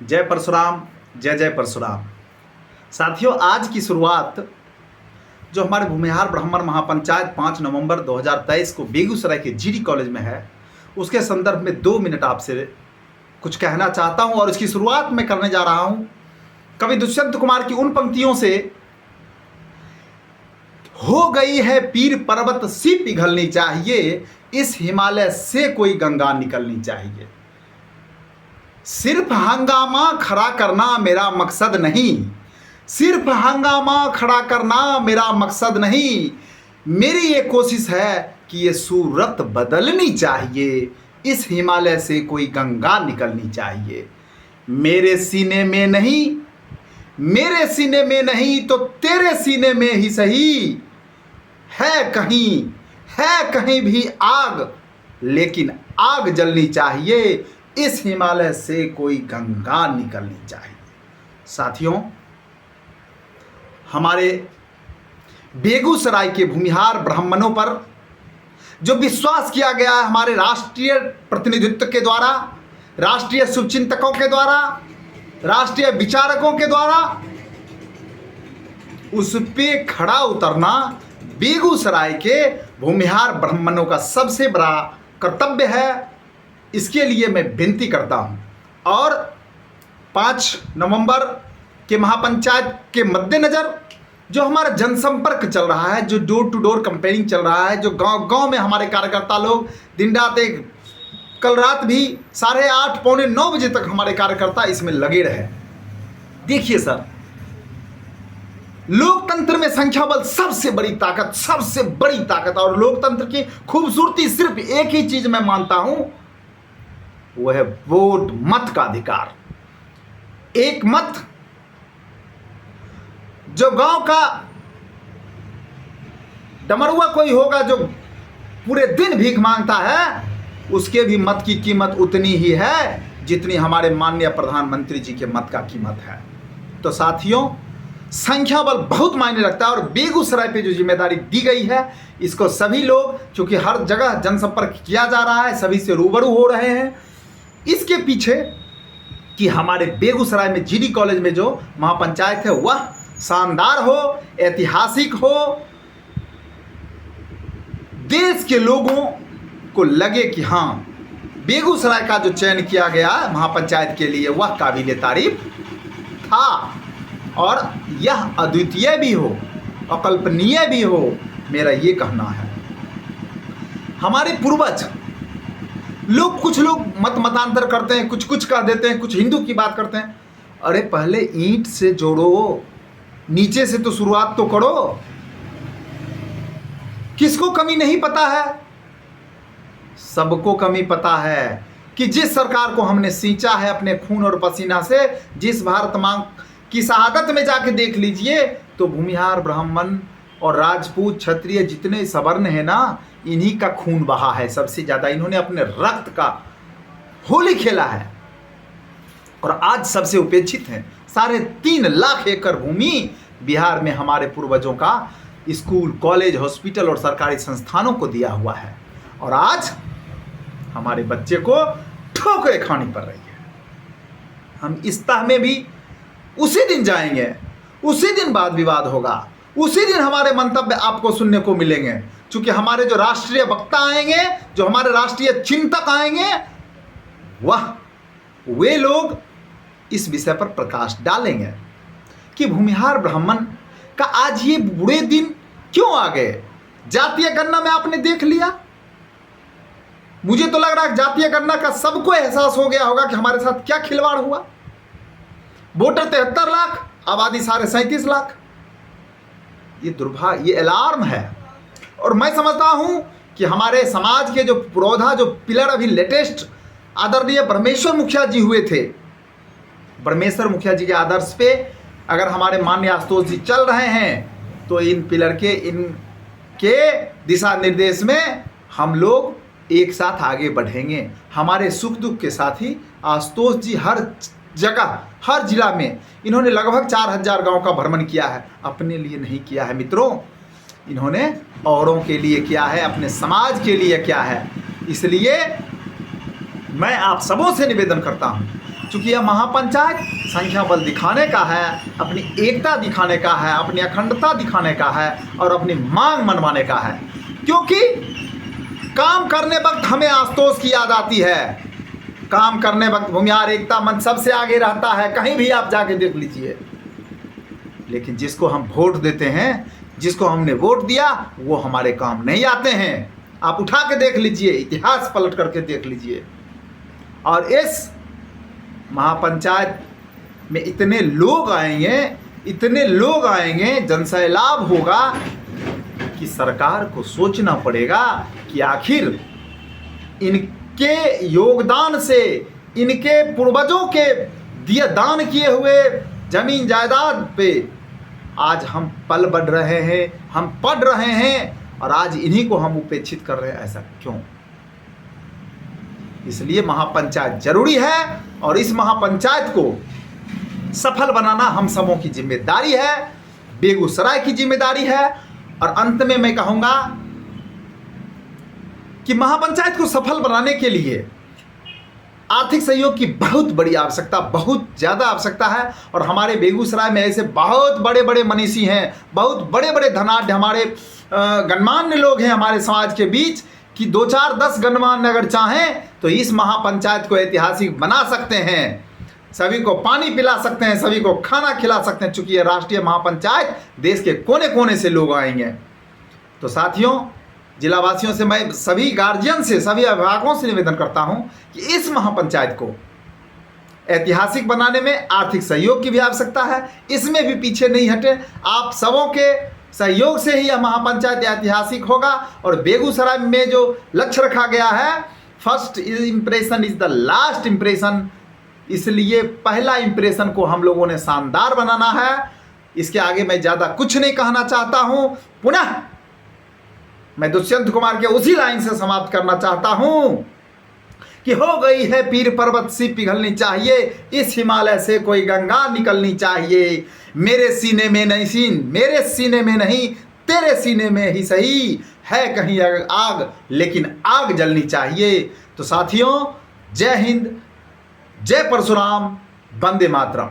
जय परशुराम, जय जय परशुराम। साथियों, आज की शुरुआत जो हमारे भूमिहार ब्राह्मण महापंचायत 5 नवंबर 2023 को बेगूसराय के जीडी कॉलेज में है, उसके संदर्भ में 2 मिनट आपसे कुछ कहना चाहता हूं। और इसकी शुरुआत मैं करने जा रहा हूं कवि दुष्यंत कुमार की उन पंक्तियों से, हो गई है पीर पर्वत सी पिघलनी चाहिए, इस हिमालय से कोई गंगा निकलनी चाहिए। सिर्फ हंगामा खड़ा करना मेरा मकसद नहीं, सिर्फ हंगामा खड़ा करना मेरा मकसद नहीं, मेरी ये कोशिश है कि ये सूरत बदलनी चाहिए, इस हिमालय से कोई गंगा निकलनी चाहिए। मेरे सीने में नहीं, मेरे सीने में नहीं तो तेरे सीने में ही सही, है कहीं भी आग, लेकिन आग जलनी चाहिए, इस हिमालय से कोई गंगा निकलनी चाहिए। साथियों, हमारे बेगूसराय के भूमिहार ब्राह्मणों पर जो विश्वास किया गया है हमारे राष्ट्रीय प्रतिनिधित्व के द्वारा, राष्ट्रीय शुभचिंतकों के द्वारा, राष्ट्रीय विचारकों के द्वारा, उस पे खड़ा उतरना बेगूसराय के भूमिहार ब्राह्मणों का सबसे बड़ा कर्तव्य है। इसके लिए मैं विनती करता हूं। और 5 नवंबर के महापंचायत के मद्देनज़र जो हमारा जनसंपर्क चल रहा है, जो डोर टू डोर कैंपेनिंग चल रहा है, जो गांव गांव में हमारे कार्यकर्ता लोग दिन रात, कल रात भी 8:30 पौने 9 बजे तक हमारे कार्यकर्ता इसमें लगे रहे। देखिए सर, लोकतंत्र में संख्या बल सबसे बड़ी ताकत, सबसे बड़ी ताकत। और लोकतंत्र की खूबसूरती सिर्फ एक ही चीज मैं मानता हूं, वो है वोट, मत का अधिकार। एक मत जो गांव का डमरुआ कोई होगा जो पूरे दिन भीख मांगता है, उसके भी मत की कीमत उतनी ही है जितनी हमारे माननीय प्रधानमंत्री जी के मत का कीमत है। तो साथियों, संख्या बल बहुत मायने रखता है। और बेगूसराय पे जो जिम्मेदारी दी गई है, इसको सभी लोग, क्योंकि हर जगह जनसंपर्क किया जा रहा है, सभी से रूबरू हो रहे हैं। इसके पीछे कि हमारे बेगूसराय में जीडी कॉलेज में जो महापंचायत है वह शानदार हो, ऐतिहासिक हो, देश के लोगों को लगे कि हाँ, बेगूसराय का जो चयन किया गया महापंचायत के लिए वह काबिले तारीफ था, और यह अद्वितीय भी हो, अकल्पनीय भी हो, मेरा ये कहना है। हमारे पूर्वज लोग, कुछ लोग मतांतर करते हैं, कुछ कह देते हैं, कुछ हिंदू की बात करते हैं। अरे पहले ईंट से जोड़ो, नीचे से तो शुरुआत तो करो। किसको कमी नहीं पता है? सबको कमी पता है कि जिस सरकार को हमने सींचा है अपने खून और पसीना से, जिस भारत मां की शहादत में जाके देख लीजिए, तो भूमिहार ब्राह्मण और राजपूत क्षत्रिय जितने सवर्ण है ना, इन्हीं का खून बहा है सबसे ज्यादा। इन्होंने अपने रक्त का होली खेला है और आज सबसे उपेक्षित है। 3.5 लाख एकड़ भूमि बिहार में हमारे पूर्वजों का स्कूल, कॉलेज, हॉस्पिटल और सरकारी संस्थानों को दिया हुआ है, और आज हमारे बच्चे को ठोकरें खानी पड़ रही है। हम इस तह में भी उसी दिन जाएंगे, उसी दिन वाद विवाद होगा, उसी दिन हमारे मंतव्य आपको सुनने को मिलेंगे, क्योंकि हमारे जो राष्ट्रीय वक्ता आएंगे, जो हमारे राष्ट्रीय चिंतक आएंगे, वे लोग इस विषय पर प्रकाश डालेंगे कि भूमिहार ब्राह्मण का आज ये बुरे दिन क्यों आ गए। जातीय गणना में आपने देख लिया, मुझे तो लग रहा है जातीय गणना का सबको एहसास हो गया होगा कि हमारे साथ क्या खिलवाड़ हुआ। वोटर 73 लाख, आबादी 37.5 लाख। ये दुर्भाग्य, ये अलार्म है। और मैं समझता हूं कि हमारे समाज के जो पुरोधा, जो पिलर अभी लेटेस्ट आदरणीय ब्रह्मेश्वर मुखिया जी हुए थे, ब्रह्मेश्वर मुखिया जी के आदर्श पे अगर हमारे माननीय आशुतोष जी चल रहे हैं, तो इन पिलर के, इनके दिशा निर्देश में हम लोग एक साथ आगे बढ़ेंगे। हमारे सुख दुख के साथी आशुतोष जी हर जगह, हर जिला में इन्होंने लगभग 4000 गांव का भ्रमण किया है। अपने लिए नहीं किया है मित्रों, इन्होंने औरों के लिए किया है, अपने समाज के लिए किया है। इसलिए मैं आप सबों से निवेदन करता हूँ, चूँकि यह महापंचायत संख्या बल दिखाने का है, अपनी एकता दिखाने का है, अपनी अखंडता दिखाने का है और अपनी मांग मनवाने का है। क्योंकि काम करने वक्त हमें आशुतोष की याद आती है। काम करने वक्त भूमिहार एकता मंच सबसे आगे रहता है, कहीं भी आप जाके देख लीजिए। लेकिन जिसको हम वोट देते हैं, जिसको हमने वोट दिया, वो हमारे काम नहीं आते हैं। आप उठा के देख लीजिए, इतिहास पलट करके देख लीजिए। और इस महापंचायत में इतने लोग आएंगे, जनसैलाब होगा कि सरकार को सोचना पड़ेगा कि आखिर इनके योगदान से, इनके पूर्वजों के दिए दान किए हुए जमीन जायदाद पे आज हम पल बढ़ रहे हैं, हम पढ़ रहे हैं और आज इन्हीं को हम उपेक्षित कर रहे हैं। ऐसा क्यों? इसलिए महापंचायत जरूरी है और इस महापंचायत को सफल बनाना हम सबों की जिम्मेदारी है, बेगूसराय की जिम्मेदारी है। और अंत में मैं कहूंगा कि महापंचायत को सफल बनाने के लिए आर्थिक सहयोग की बहुत बड़ी आवश्यकता, बहुत ज़्यादा आवश्यकता है। और हमारे बेगूसराय में ऐसे बहुत बड़े बड़े मनीषी हैं, बहुत बड़े बड़े धनाढ्य हमारे गणमान्य लोग हैं हमारे समाज के बीच कि 2 4 10 गणमान्य अगर चाहें तो इस महापंचायत को ऐतिहासिक बना सकते हैं, सभी को पानी पिला सकते हैं, सभी को खाना खिला सकते हैं। चूँकि ये राष्ट्रीय महापंचायत देश के कोने कोने से लोग आएंगे। तो साथियों, जिलावासियों से मैं सभी गार्जियन से, सभी अभिभावकों से निवेदन करता हूं कि इस महापंचायत को ऐतिहासिक बनाने में आर्थिक सहयोग की भी आवश्यकता है। इसमें भी पीछे नहीं हटे। आप सबों के सहयोग से ही यह महापंचायत ऐतिहासिक होगा। और बेगूसराय में जो लक्ष्य रखा गया है, first impression is the last impression, इसलिए पहला इम्प्रेशन को हम लोगों ने शानदार बनाना है। इसके आगे मैं ज़्यादा कुछ नहीं कहना चाहता हूँ। पुनः मैं दुष्यंत कुमार के उसी लाइन से समाप्त करना चाहता हूं कि हो गई है पीर पर्वत सी पिघलनी चाहिए, इस हिमालय से कोई गंगा निकलनी चाहिए। मेरे सीने में नहीं तेरे सीने में ही सही है कहीं आग, लेकिन आग जलनी चाहिए। तो साथियों, जय हिंद, जय परशुराम, वंदे मातरम।